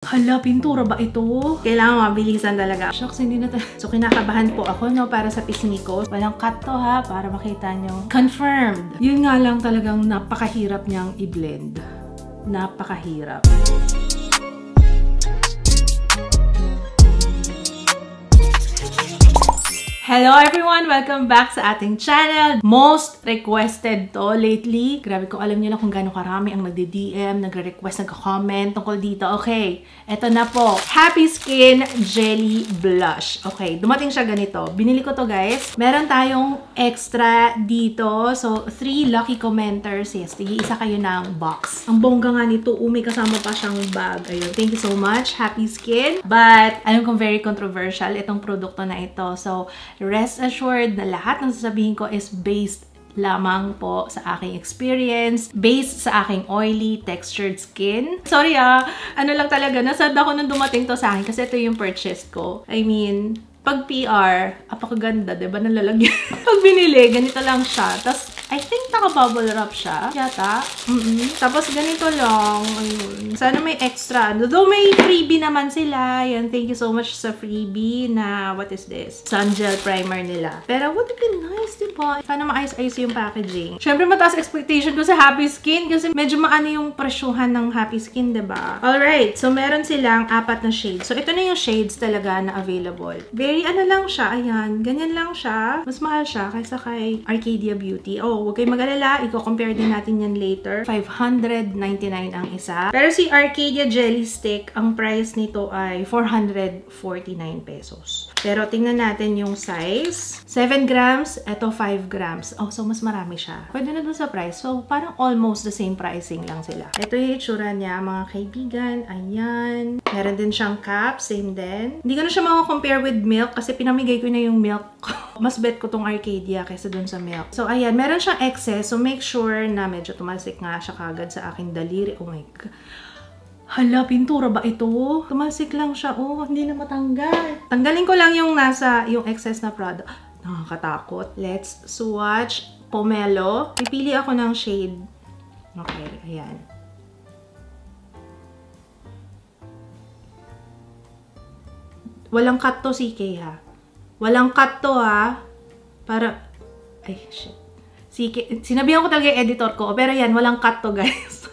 Hala, pintura ba ito? Kailangan mabilisan talaga. Shucks, hindi na So, kinakabahan po ako, no, para sa pisngi ko. Walang cut to, ha, para makita nyo. Confirmed! Yun nga lang talagang napakahirap niyang i-blend. Napakahirap. Hello everyone! Welcome back sa ating channel. Most requested to lately. Grabe ko, alam niyo na kung gaano karami ang nagdi-DM, nagre-request, nagka-comment tungkol dito. Okay, eto na po. Happy Skin Jelly Blush. Okay, dumating siya ganito. Binili ko to, guys. Meron tayong extra dito. So, 3 lucky commenters. Yes, tig-isa kayo ng box. Ang bongga nga nito, may kasama pa siyang bag. Ayun, thank you so much, Happy Skin. But, alam kong very controversial itong produkto na ito. So, rest assured na lahat ng sasabihin ko is based lamang po sa aking experience, based sa aking oily, textured skin. Sorry ano lang talaga, nasad ako nung dumating to sa akin kasi ito yung purchase ko. I mean, pag PR, apakaganda, diba? Nalalagyan. Pag binili, ganito lang siya. Tapos, I think naka-bubble wrap siya. Yata. Tapos, ganito lang. Ayun. Sana may extra. Though may freebie naman sila. Yan. Thank you so much sa freebie na, what is this? Sun gel primer nila. Pero, would it be nice, diba? Sana maayos-ayos yung packaging. Siyempre, mataas expectation ko sa Happy Skin kasi medyo maano yung presyuhan ng Happy Skin, diba? Alright. So, meron silang 4 na shades. So, ito na yung shades talaga na available. Very ano lang siya. Ayan. Ganyan lang siya. Mas mahal siya kaysa kay Arcadia Beauty. Oh, huwag kayong mag-alala. I-compare din natin yan later. 599 ang isa. Pero si Arcadia Jelly Stick, ang price nito ay 449 pesos. Pero tingnan natin yung size. 7 grams. Ito 5 grams. Oh, so mas marami siya. Pwede na dun sa price. So, parang almost the same pricing lang sila. Ito yung itsura niya, mga kaibigan. Ayan. Meron din siyang cap. Same din. Hindi ko na siya makakompare with milk kasi pinamigay ko na yung milk ko. Mas bet ko tong Arcadia kaysa dun sa milk. So, ayan. Meron siyang excess. So, make sure na medyo tumalsik nga siya kagad sa aking daliri. Oh my God. Hala, pintura ba ito? Tumalsik lang siya. Oh, hindi na matanggal. Tanggalin ko lang yung yung excess na product. Nakakatakot. Let's swatch Pomelo. Pipili ako ng shade. Okay, ayan. Walang cut to, CK, ha? Walang cut to, ha? Para... Ay, shit. CK... Sinabihan ko talaga yung editor ko. Pero yan, walang cut to, guys.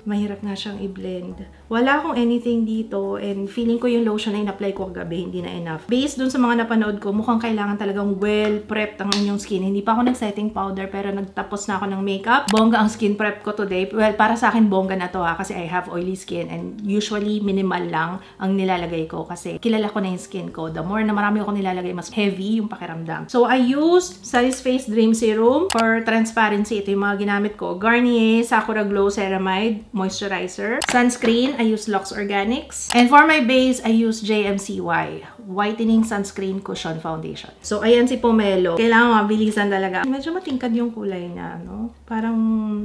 Mahirap nga siyang i-blend. Wala akong anything dito and feeling ko yung lotion na in-apply ko kagabi, hindi na enough. Based dun sa mga napanood ko, mukhang kailangan talagang well-prepped ang inyong skin. Hindi pa ako nag-setting powder pero nagtapos na ako ng makeup. Bongga ang skin prep ko today. Well, para sa akin bongga na to, ha, kasi I have oily skin and usually minimal lang ang nilalagay ko kasi kilala ko na yung skin ko. The more na marami ako nilalagay, mas heavy yung pakiramdam. So, I used Sally's Face Dream Serum for transparency. Ito yung mga ginamit ko. Garnier Sakura Glow Ceramide Moisturizer. Sunscreen, I use Lux Organics. And for my base, I use JMCY Whitening Sunscreen Cushion Foundation. So, ayan si Pomelo. Kailangan mabilisan talaga. Medyo matingkad yung kulay na, no? Parang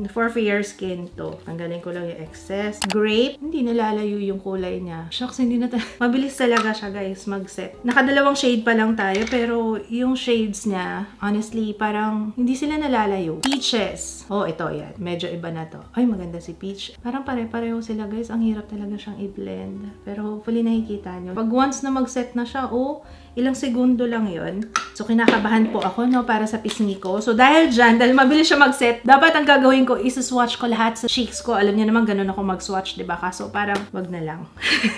for fair skin to. Tanggalin ko lang yung excess. Grape, hindi nalalayo yung kulay niya. Shucks, hindi na mabilis talaga siya, guys, mag-set. Nakadalawang shade pa lang tayo, pero yung shades niya, honestly, parang hindi sila nalalayo. Peaches. Oh, ito, yan. Medyo iba na to. Ay, maganda si Peach. Parang pare-pareho sila, guys. Ang hirap talaga siyang i-blend. Pero hopefully nakikita nyo. Pag once na mag-set na siya, oh, ilang segundo lang yon. So, kinakabahan po ako, no, para sa pisngi ko. So, dahil dyan, mabilis siya mag-set, dapat ang gagawin ko is swatch ko lahat sa cheeks ko. Alam niyo naman, ganun ako mag-swatch, diba? Kaso, parang, wag na lang.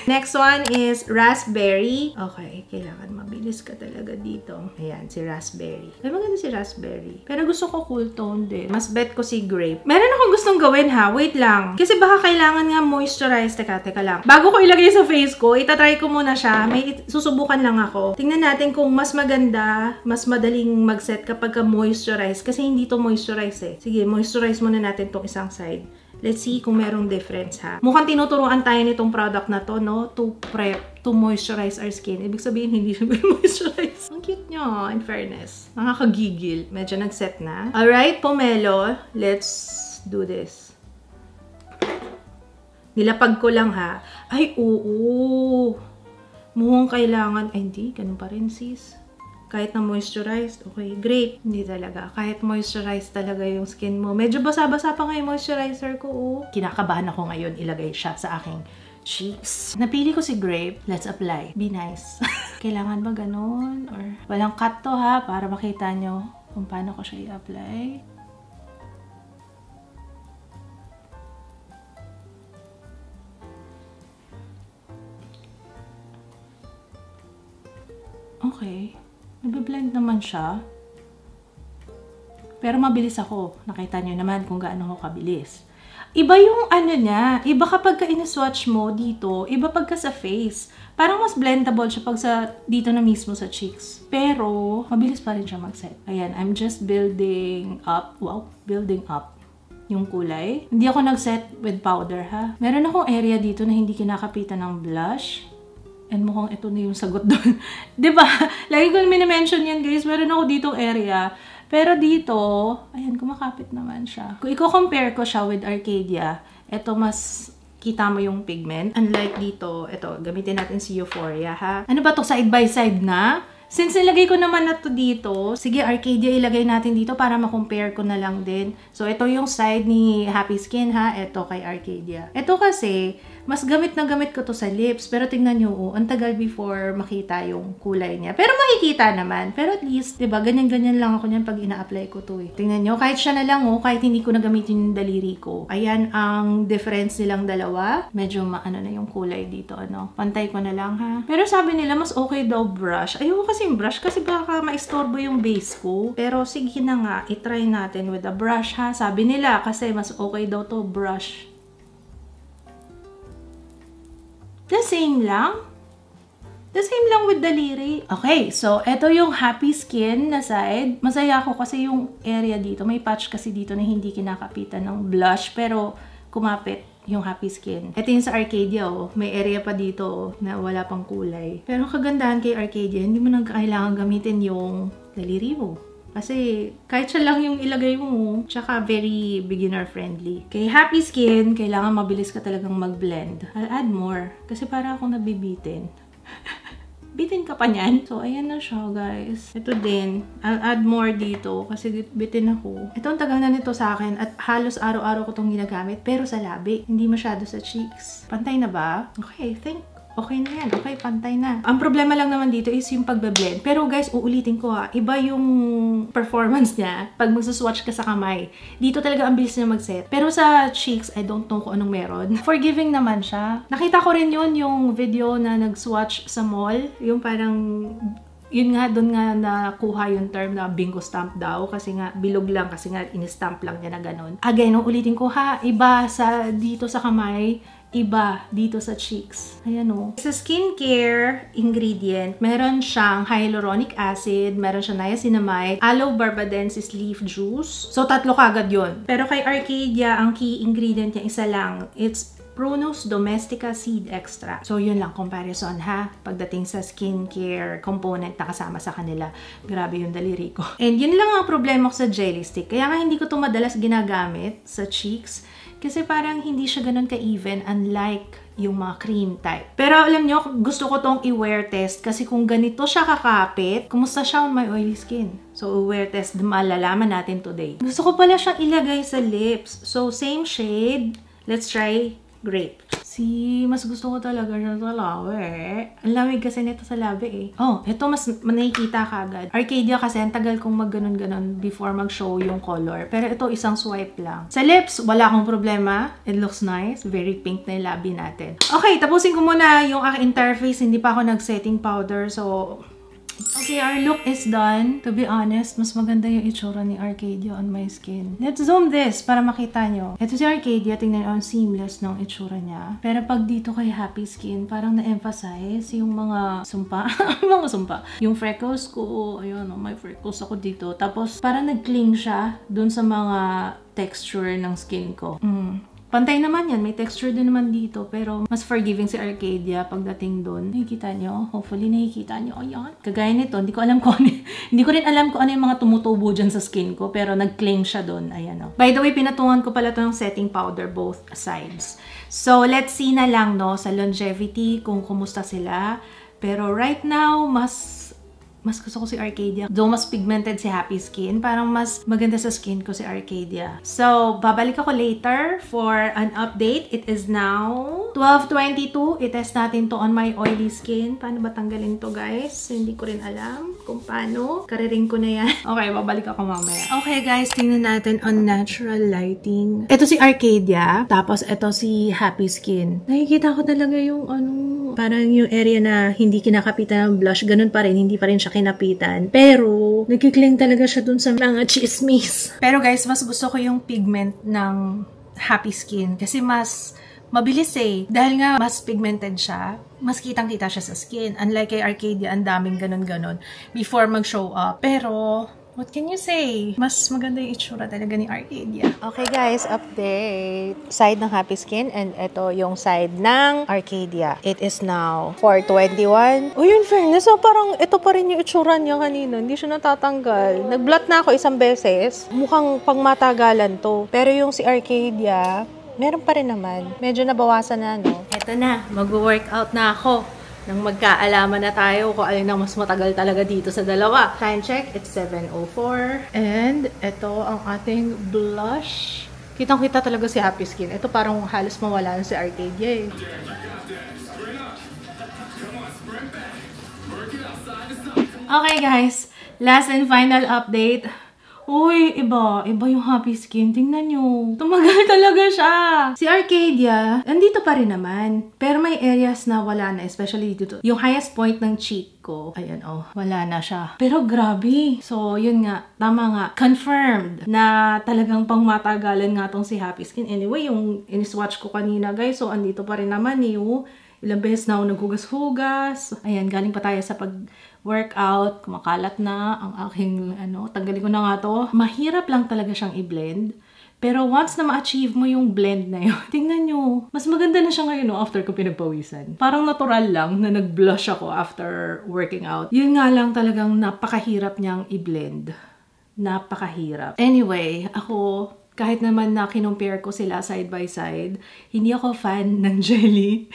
Next one is Raspberry. Okay, kailangan mabilis ka talaga dito. Ayan, si Raspberry. Ay, maganda si Raspberry. Pero gusto ko cool tone din. Mas bet ko si Grape. Meron akong gustong gawin, ha? Wait lang. Kasi baka kailangan nga moisturize. Teka lang. Bago ko ilagay sa face ko, itatry ko muna siya. May susubukan lang ako. Tingnan natin kung mas maganda, mas madaling mag-set kapag ka-moisturize. Kasi hindi to moisturize, eh. Sige, moisturize muna natin tong isang side. Let's see kung merong difference, ha. Mukhang tinuturuan tayo nitong product na to, no? To prep, to moisturize our skin. Ibig sabihin, hindi siya moisturize. Ang cute nyo, in fairness. Nakakagigil. Medyo nag-set na. Alright, Pomelo. Let's do this. Nilapag ko lang, ha. Ay, oo. Mukhang kailangan. Ay, hindi. Ganun pa rin, sis. Kahit na moisturized, okay. Grape. Hindi talaga. Kahit moisturized talaga yung skin mo. Medyo basa-basa pa nga yung moisturizer ko, oh. Kinakabahan ako ngayon ilagay siya sa aking cheeks. Napili ko si Grape. Let's apply. Be nice. Kailangan ba ganun? Or walang cut to ha, para makita nyo kung paano ko siya i-apply. Okay. Nag-blend naman siya. Pero mabilis ako. Nakita nyo naman kung gaano ako kabilis. Iba yung ano niya. Iba kapag ka-in-swatch mo dito. Iba pagka sa face. Parang mas blendable siya pag dito na mismo sa cheeks. Pero, mabilis pa rin siya mag-set. Ayan, I'm just building up. Wow, building up yung kulay. Hindi ako nag-set with powder ha. Meron akong area dito na hindi kinakapitan ng blush. And mukhang ito na yung sagot doon. Diba? Lagi ko minimension yan guys. Meron ako ditong area. Pero dito, ayan, kumakapit naman siya. Kung i-compare ko siya with Arcadia, ito mas kita mo yung pigment. Unlike dito, ito, gamitin natin si Euphoria ha. Ano ba to? Side by side na? Since nilagay ko naman na to dito, sige Arcadia ilagay natin dito para ma-compare ko na lang din. So, ito yung side ni Happy Skin ha. Ito kay Arcadia. Ito kasi, mas gamit na gamit ko to sa lips. Pero tingnan nyo, ang tagal before makita yung kulay niya. Pero makikita naman. Pero at least, diba, ganyan-ganyan lang ako niyan pag ina-apply ko to eh. Tingnan nyo, kahit siya na lang kahit hindi ko na gamitin yung daliri ko. Ayan ang difference nilang dalawa. Medyo maano na yung kulay dito, ano. Pantay ko na lang ha. Pero sabi nila, mas okay daw brush. Ayoko kasi yung brush kasi baka maistorbo yung base ko. Pero sige na nga, itry natin with a brush ha. Sabi nila kasi mas okay daw to brush. The same lang. The same lang with daliri. Okay, so ito yung Happy Skin na side. Masaya ako kasi yung area dito. May patch kasi dito na hindi kinakapitan ng blush pero kumapit yung Happy Skin. Ito yung sa Arcadia May area pa dito na wala pang kulay. Pero kagandahan kay Arcadia, hindi mo nang kailangan gamitin yung daliri mo. Kasi kahit siya lang yung ilagay mo, tsaka very beginner friendly. Kay Happy Skin, kailangan mabilis ka talagang mag-blend. I'll add more. Kasi para akong nabibitin. Bitin ka pa niyan. So, ayan na siya, guys. Ito din. I'll add more dito kasi bitin ako. Ito ang tagal na nito sa akin at halos araw-araw ko itong ginagamit. Pero sa labi, hindi masyado sa cheeks. Pantay na ba? Okay, okay na yan. Okay, pantay na. Ang problema lang naman dito is yung pagbe-blend. Pero guys, uulitin ko ha. Iba yung performance niya pag magsuswatch ka sa kamay. Dito talaga ang bilis niya mag-set. Pero sa cheeks, I don't know kung anong meron. Forgiving naman siya. Nakita ko rin yun, yung video na nag-swatch sa mall. Yung parang yun nga, doon nga nakuha yung term na bingo stamp daw. Kasi nga, bilog lang. Kasi nga, in-stamp lang niya na ganun. Again, ulitin ko ha. Iba dito sa kamay. Iba dito sa cheeks. Ayan o. Sa skincare ingredient, meron siyang hyaluronic acid, meron siyang niacinamide, aloe barbadensis leaf juice. So, 3 kagad yun. Pero kay Arcadia, ang key ingredient niya isa lang. It's Prunus domestica seed extra. So, yun lang, comparison ha. Pagdating sa skincare component na kasama sa kanila. Grabe yung daliri ko. And yun lang ang problema ko sa jelly stick. Kaya nga hindi ko ito madalas ginagamit sa cheeks. Kasi parang hindi siya ganun ka-even unlike yung mga cream type. Pero alam nyo, gusto ko tong i-wear test kasi kung ganito siya kakapit, kumusta siya on my oily skin? So, wear test, malalaman natin today. Gusto ko pala siyang ilagay sa lips. So, same shade. Let's try Grape. Mas gusto ko talaga siya sa labi. Ang lamig kasi nito sa labi eh. Oh, ito mas nakikita kagad. Arcadia kasi ang tagal kong mag-ganon-ganon before mag-show yung color. Pero ito isang swipe lang. Sa lips, wala akong problema. It looks nice. Very pink na yung labi natin. Okay, tapusin ko muna yung aking interface. Hindi pa ako nag-setting powder. So, okay, our look is done. To be honest, mas maganda yung itsura ni Arcadia on my skin. Let's zoom this para makita nyo. Ito si Arcadia, tingnan nyo, seamless ng itsura niya. Pero pag dito kay Happy Skin, parang na-emphasize yung mga sumpa. Mga sumpa. Yung freckles ko, ayun, may freckles ako dito. Tapos, parang nag-cling siya dun sa mga texture ng skin ko. Pantay naman yan. May texture din naman dito. Pero mas forgiving si Arcadia pagdating doon. Nakikita nyo? Hopefully nakikita nyo. Ayan. Kagaya nito. Hindi ko alam kung ano. Hindi ko rin alam kung ano yung mga tumutubo dyan sa skin ko. Pero nag-cling siya doon. Ayan o. By the way, pinatungan ko pala ito ng setting powder both sides. So, let's see na lang no sa longevity kung kumusta sila. Pero right now, mas mas gusto ko si Arcadia. Though mas pigmented si Happy Skin, parang mas maganda sa skin ko si Arcadia. So, babalik ako later for an update. It is now 12:22. I-test natin to on my oily skin. Paano ba tanggalin to, guys? Hindi ko rin alam kung paano. Kariring ko na yan. Okay, babalik ako mamaya. Okay, guys, tingnan natin on natural lighting. Ito si Arcadia, tapos ito si Happy Skin. Nakikita ko talaga yung parang yung area na hindi kinakapitan ng blush, ganun pa rin, hindi pa rin siya kinapitan. Pero, nagkikling talaga siya dun sa mga chismis. Pero guys, mas gusto ko yung pigment ng Happy Skin kasi mas mabilis eh. Dahil nga mas pigmented siya, mas kitang-kita siya sa skin. Unlike kay Arcadia, ang daming ganun-ganun before mag-show up. Pero, what can you say? Mas maganda yung itsura talaga ni Arcadia. Okay guys, update. Side ng Happy Skin and ito yung side ng Arcadia. It is now 4:21. Uy, in fairness, parang ito pa rin yung itsura niya kanina. Hindi siya natatanggal. Nag-blot na ako isang beses. Mukhang pangmatagalan to. Pero yung si Arcadia, meron pa rin naman. Medyo nabawasan na, no? Ito na, mag-workout na ako. Nang magkaalaman na tayo kung alin ang mas matagal talaga dito sa dalawa. Time check, it's 7:04. And ito ang ating blush. Kitang-kita talaga si Happy Skin. Ito parang halos mawala na si Arcadia eh. Okay guys, last and final update. Uy, iba yung Happy Skin. Tingnan nyo. Tumagal talaga siya. Si Arcadia, andito pa rin naman. Pero may areas na wala na, especially dito. Yung highest point ng cheek ko, ayan, wala na siya. Pero grabe. So, yun nga, tama nga. Confirmed na talagang pangmatagalan nga tong si Happy Skin. Anyway, yung in-swatch ko kanina, guys, so andito pa rin naman eh. Ilang beses na ako naghugas-hugas. Ayan, galing pa tayo sa pag-workout. Kumakalat na ang aking, tanggalin ko na nga to. Mahirap lang talaga siyang i-blend. Pero once na ma-achieve mo yung blend na yun, tingnan nyo, mas maganda na siya ngayon after ko pinagpawisan. Parang natural lang na nag-blush ako after working out. Yun nga lang talagang napakahirap niyang i-blend. Napakahirap. Anyway, ako, kahit naman na kinumpare ko sila side by side, hindi ako fan ng jelly.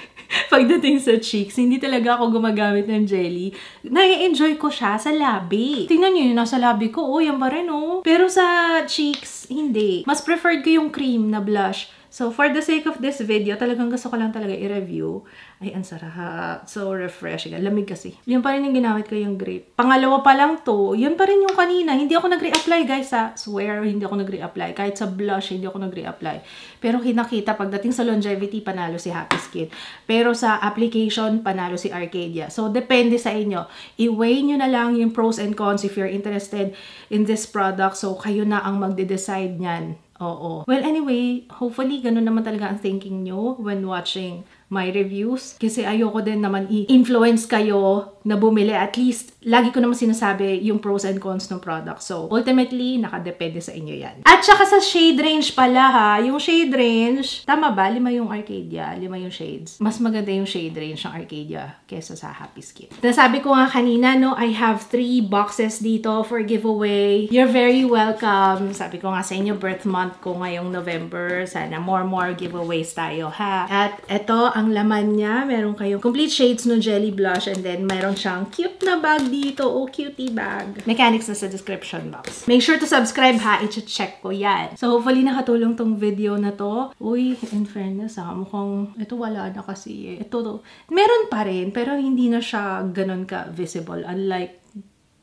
Pagdating sa cheeks, hindi talaga ako gumagamit ng jelly. Nai-enjoy ko siya sa labi. Tingnan nyo yung nasa labi ko. Yan pa rin, Pero sa cheeks, hindi. Mas preferred ko yung cream na blush. So, for the sake of this video, talagang gusto ko lang talaga i-review. Ay, ang sarap. So, refreshing. Lamig kasi. Yan pa rin yung ginamit ko yung grape. Pangalawa pa lang to. Yan pa rin yung kanina. Hindi ako nag-re-apply, guys, ha. Swear, hindi ako nag-re-apply. Kahit sa blush, hindi ako nag-re-apply. Pero kinakita, pagdating sa longevity, panalo si Happy Skin. Pero sa application, panalo si Arcadia. So, depende sa inyo. I-weigh nyo na lang yung pros and cons if you're interested in this product. So, kayo na ang magde-decide nyan. Oo. Well, anyway, hopefully, ganun naman talaga ang thinking nyo when watching my reviews. Kasi ayoko din naman i-influence kayo na bumili. At least, lagi ko naman sinasabi yung pros and cons ng product. So, ultimately, nakadepende sa inyo yan. At saka sa shade range pala ha. Yung shade range, tama ba? 5 yung Arcadia. 5 yung shades. Mas maganda yung shade range ng Arcadia kesa sa Happy Skin. Nasabi ko nga kanina, I have 3 boxes dito for giveaway. You're very welcome. Sabi ko nga sa inyo, birth month ko ngayong November. Sana more giveaways tayo ha. At eto, ang laman niya, meron kayong complete shades no jelly blush and then meron siyang cute na bag dito. Cutie bag. Mechanics na sa description box. Make sure to subscribe ha. I-check ko yan. So, hopefully nakatulong tong video na to. Uy, in fairness mukhang ito wala na kasi Ito to. Meron pa rin, pero hindi na siya ganun ka visible. Unlike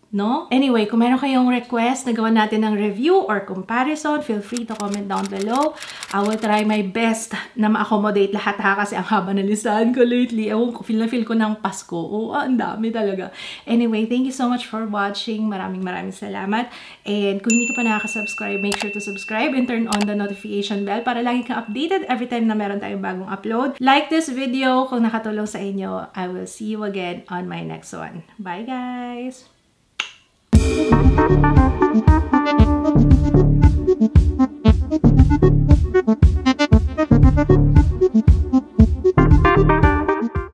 no? Anyway, kung meron kayong request na gawa natin ng review or comparison, feel free to comment down below. I will try my best na ma-accommodate lahat ha kasi ang haba na listahan ko lately. Ewan ko, feel ko ng Pasko. Ang dami talaga. Anyway, thank you so much for watching. Maraming salamat. And kung hindi ka pa nakaka-subscribe, make sure to subscribe and turn on the notification bell para lagi kang updated every time na meron tayong bagong upload. Like this video kung nakatulong sa inyo. I will see you again on my next one. Bye guys! Thank you.